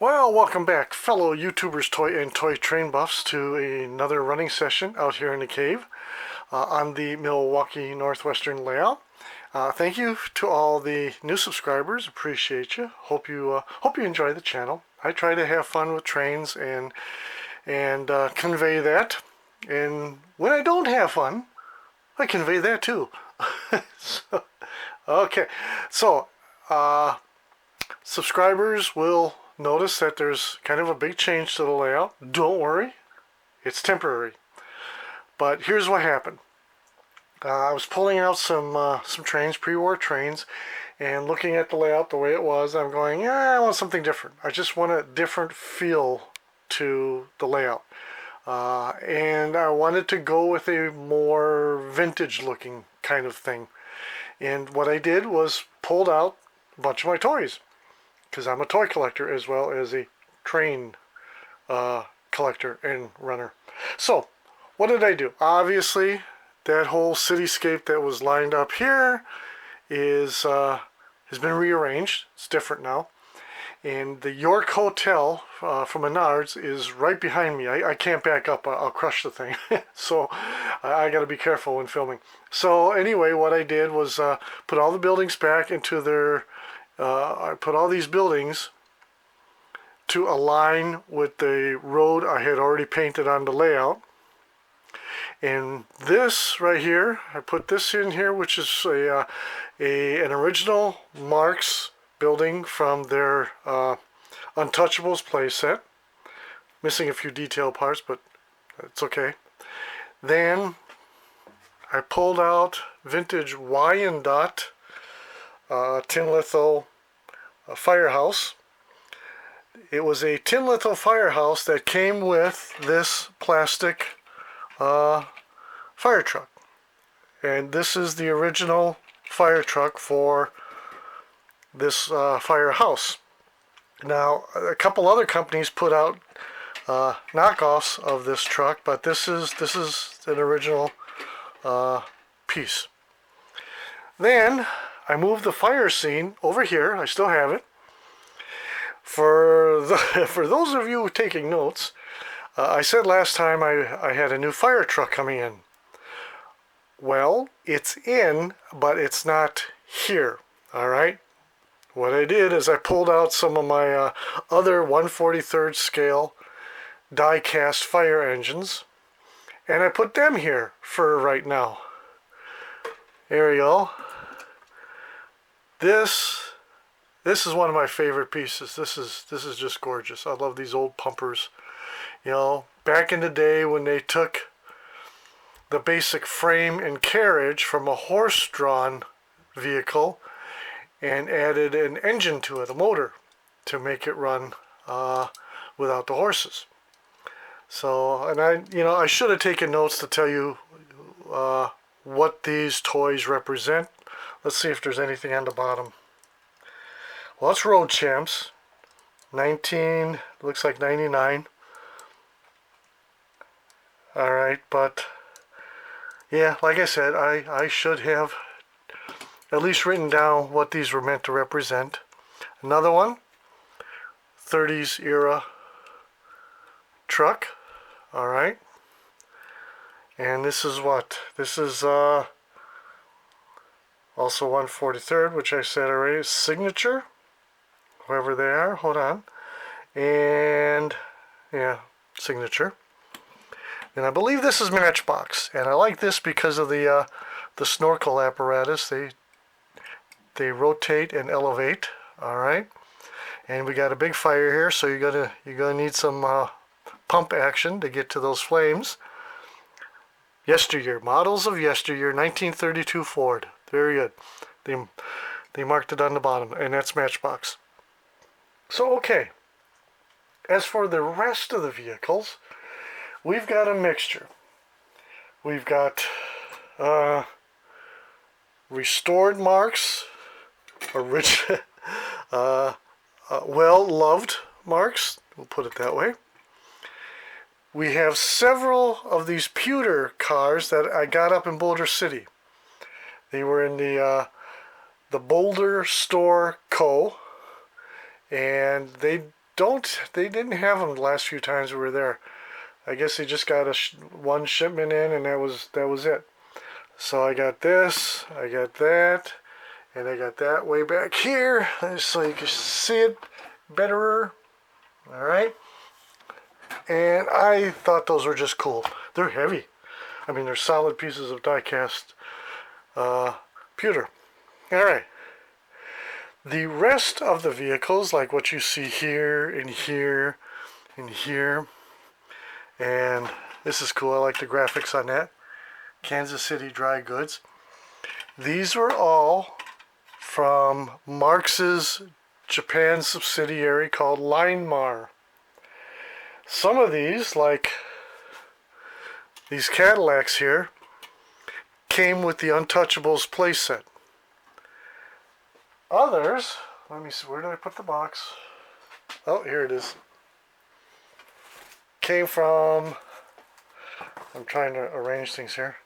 Well, welcome back, fellow YouTubers, toy and toy train buffs, to another running session out here in the cave on the Milwaukee Northwestern layout. Thank you to all the new subscribers. Appreciate you. Hope you enjoy the channel. I try to have fun with trains and convey that. And when I don't have fun, I convey that too. Okay, so subscribers will notice that there's kind of a big change to the layout. Don't worry, it's temporary. But here's what happened. I was pulling out some trains, pre-war trains, and looking at the layout the way it was, I'm going, yeah, I want something different. I just want a different feel to the layout. And I wanted to go with a more vintage looking kind of thing. And what I did was pulled out a bunch of my toys, because I'm a toy collector as well as a train collector and runner. So what did I do? Obviously, that whole cityscape that was lined up here has been rearranged. It's different now. And the York Hotel from Menards is right behind me. I can't back up. I'll crush the thing. So I got to be careful when filming. So anyway, what I did was put all the buildings back into their... I put all these buildings to align with the road I had already painted on the layout. And this right here, I put this in here, which is an original Marx building from their Untouchables playset. Missing a few detail parts, but it's okay. Then I pulled out vintage Wyandotte tin litho firehouse. It was a tin litho firehouse that came with this plastic fire truck, and this is the original fire truck for this firehouse. Now, a couple other companies put out knockoffs of this truck, but this is an original piece. Then I moved the fire scene over here. I still have it. For those of you taking notes, I said last time I had a new fire truck coming in. Well, it's in, but it's not here. All right. What I did is I pulled out some of my other 1/43rd scale die-cast fire engines, and I put them here for right now. There we go. This is one of my favorite pieces. This is just gorgeous. I love these old pumpers. You know, back in the day when they took the basic frame and carriage from a horse-drawn vehicle and added an engine to it, a motor, to make it run without the horses. So, and I should have taken notes to tell you what these toys represent. Let's see if there's anything on the bottom. Well, it's Road Champs. Looks like 99. Alright, but yeah, like I said, I should have at least written down what these were meant to represent. Another one, 30s era truck. Alright. And this is what? This is also 1/43rd, which I said already, Signature, whoever they are, hold on, and yeah, Signature. And I believe this is Matchbox, and I like this because of the snorkel apparatus. They rotate and elevate. All right, and we got a big fire here, so you're gonna need some pump action to get to those flames. Yesteryear, models of yesteryear, 1932 Ford. Very good. They marked it on the bottom, and that's Matchbox. So, okay. As for the rest of the vehicles, we've got a mixture. We've got restored Marks, well-loved Marks, we'll put it that way. We have several of these pewter cars that I got up in Boulder City. They were in the Boulder Store Co. And they they didn't have them the last few times we were there. I guess they just got one shipment in, and that was it. So I got this, I got that, and I got that way back here, so you can see it better. All right. And I thought those were just cool. They're heavy. I mean, they're solid pieces of die-cast pewter. All right. The rest of the vehicles, like what you see here and here and here, and this is cool. I like the graphics on that. Kansas City Dry Goods. These were all from Marx's Japan subsidiary called Linmar. Some of these, like these Cadillacs here, came with the Untouchables playset. Others, let me see, where did I put the box? Oh, here it is. Came from, I'm trying to arrange things here.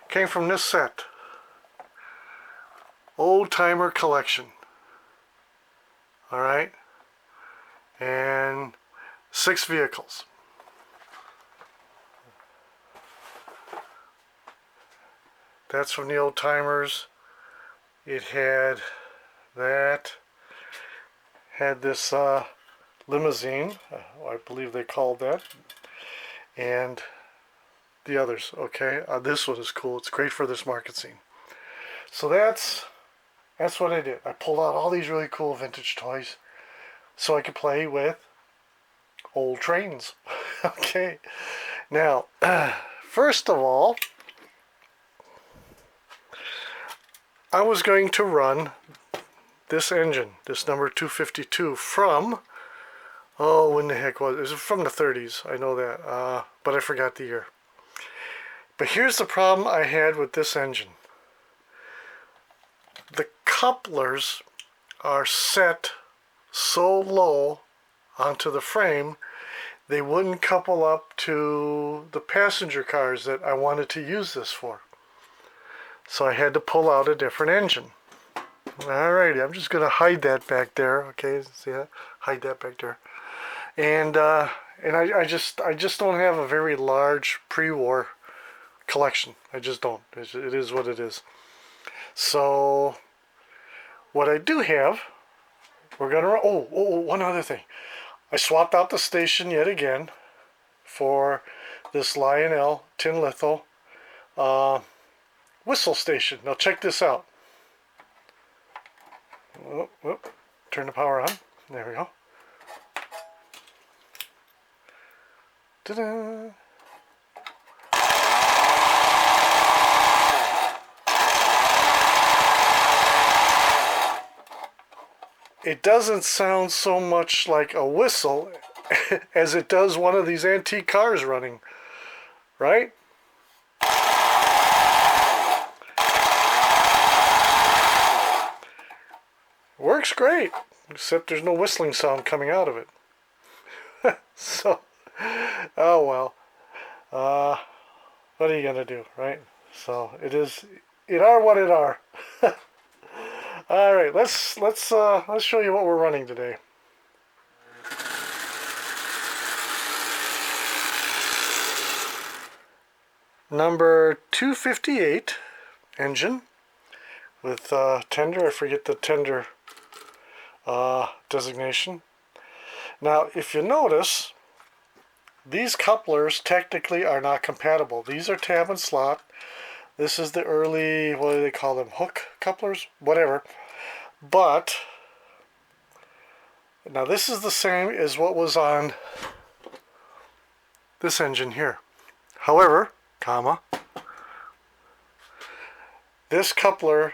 Came from this set. Old Timer Collection. Alright. And 6 vehicles. That's from the Old Timers. It had that. Had this limousine, I believe they called that. And the others, okay? This one is cool. It's great for this market scene. So that's what I did. I pulled out all these really cool vintage toys so I could play with old trains. Okay. Now, first of all, I was going to run this engine, this number 252, from, oh, when the heck was it? It was from the 30s. I know that, but I forgot the year. But here's the problem I had with this engine. The couplers are set so low onto the frame, they wouldn't couple up to the passenger cars that I wanted to use this for. So I had to pull out a different engine. Alrighty, I'm just going to hide that back there. Okay, see that? Hide that back there. And I just don't have a very large pre-war collection. I just don't. It is what it is. So what I do have, we're gonna. Oh, one other thing. I swapped out the station yet again for this Lionel tin litho whistle station. Now check this out. Turn the power on. There we go. Ta-da! It doesn't sound so much like a whistle as it does one of these antique cars running, right? Works great, except there's no whistling sound coming out of it. So, oh well. What are you gonna do, right? So it are what it are. All right, let's show you what we're running today. Number 258 engine with tender. I forget the tender designation. Now, if you notice, these couplers technically are not compatible. These are tab and slot. This is the early, what do they call them, hook couplers? Whatever. But, now this is the same as what was on this engine here. However, comma, this coupler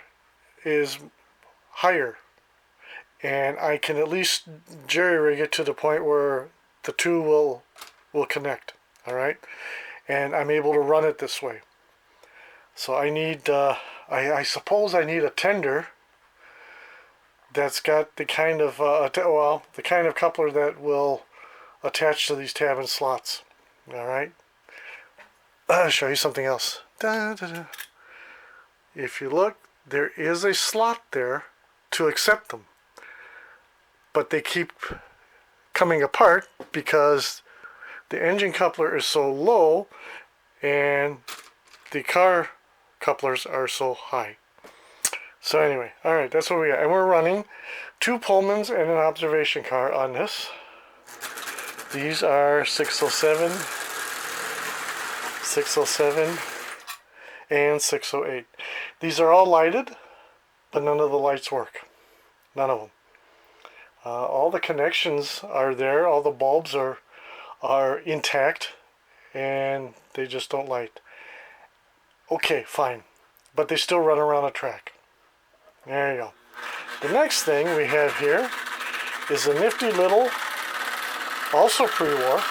is higher. And I can at least jerry-rig it to the point where the two will connect. All right? And I'm able to run it this way. So I need, I suppose I need a tender that's got the kind of, the kind of coupler that will attach to these tab and slots. All right. I'll show you something else. Da, da, da. If you look, there is a slot there to accept them, but they keep coming apart because the engine coupler is so low and the car couplers are so high. So anyway, all right, that's what we got. And we're running 2 Pullmans and an observation car on this. These are 607, 607, and 608. These are all lighted, but none of the lights work. None of them. All the connections are there. All the bulbs are intact, and they just don't light. Okay, fine. But they still run around a track. There you go. The next thing we have here is a nifty little, also pre-war,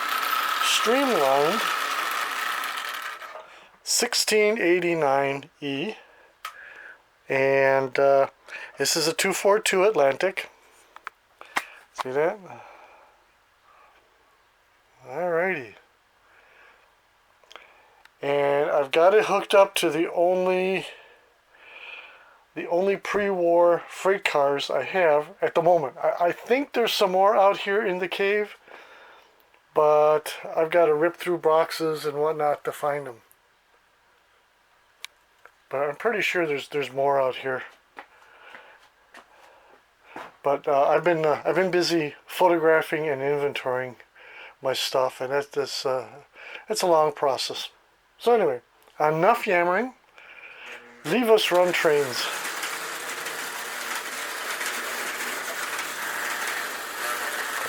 streamlined 1689E. And this is a 242 Atlantic. See that? Alrighty. And I've got it hooked up to the only pre-war freight cars I have at the moment. I think there's some more out here in the cave, but I've got to rip through boxes and whatnot to find them. But I'm pretty sure there's more out here. But I've been busy photographing and inventorying my stuff, and that's a long process. So anyway, enough yammering. Leave us run trains.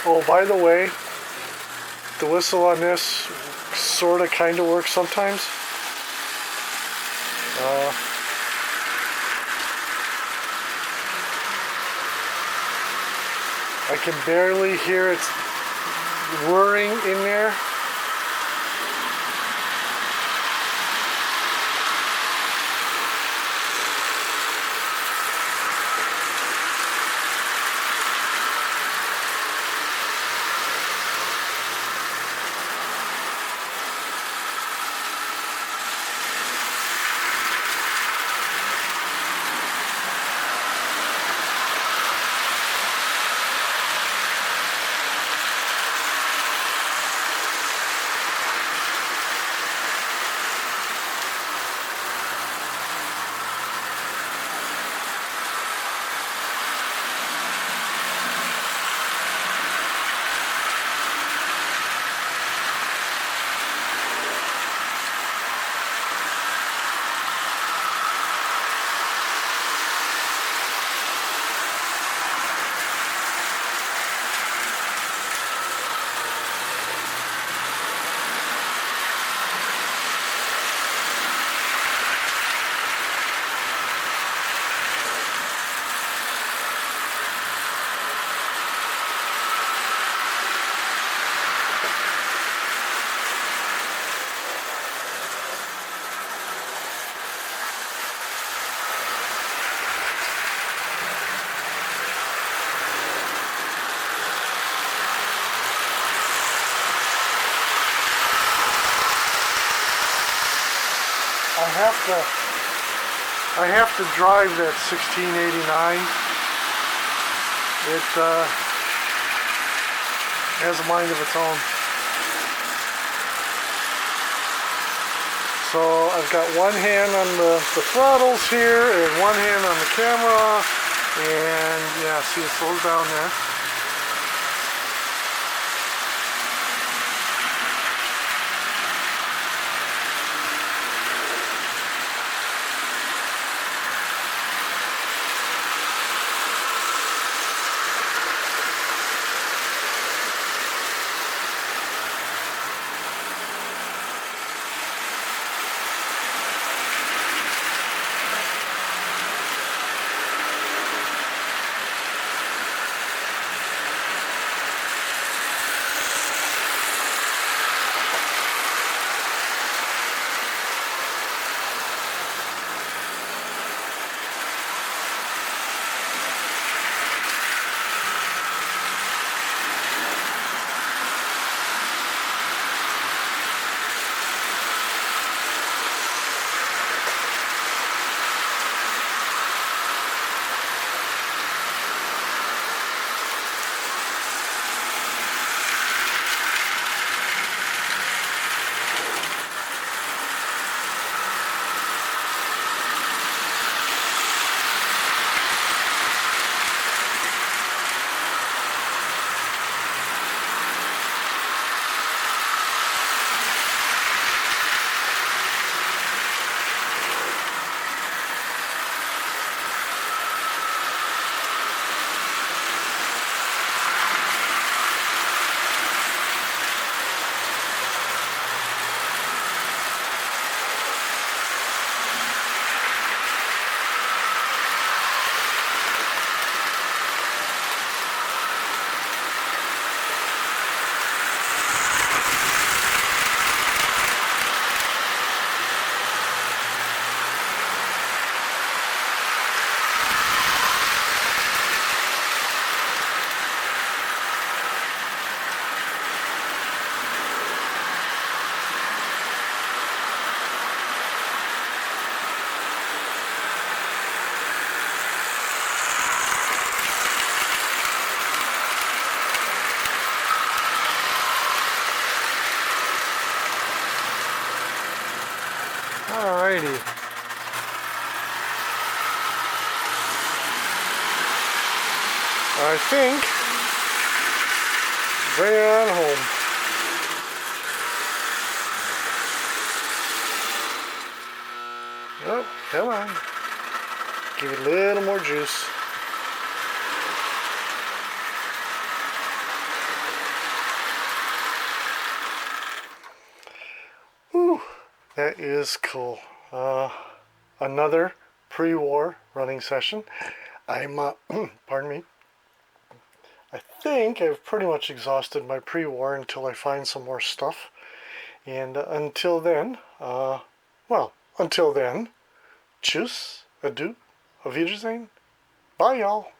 Oh, by the way, the whistle on this sort of kind of works sometimes. I can barely hear it whirring in there. I have to drive that 1689. It has a mind of its own. So I've got one hand on the throttles here and one hand on the camera, and yeah, see it slows down there. righty. I think they're at home. Oh, come on. Give it a little more juice. Whew, that is cool. Another pre-war running session. I'm, pardon me. I think I've pretty much exhausted my pre-war until I find some more stuff. And until then, until then, tschüss, adieu, auf Wiedersehen, bye y'all.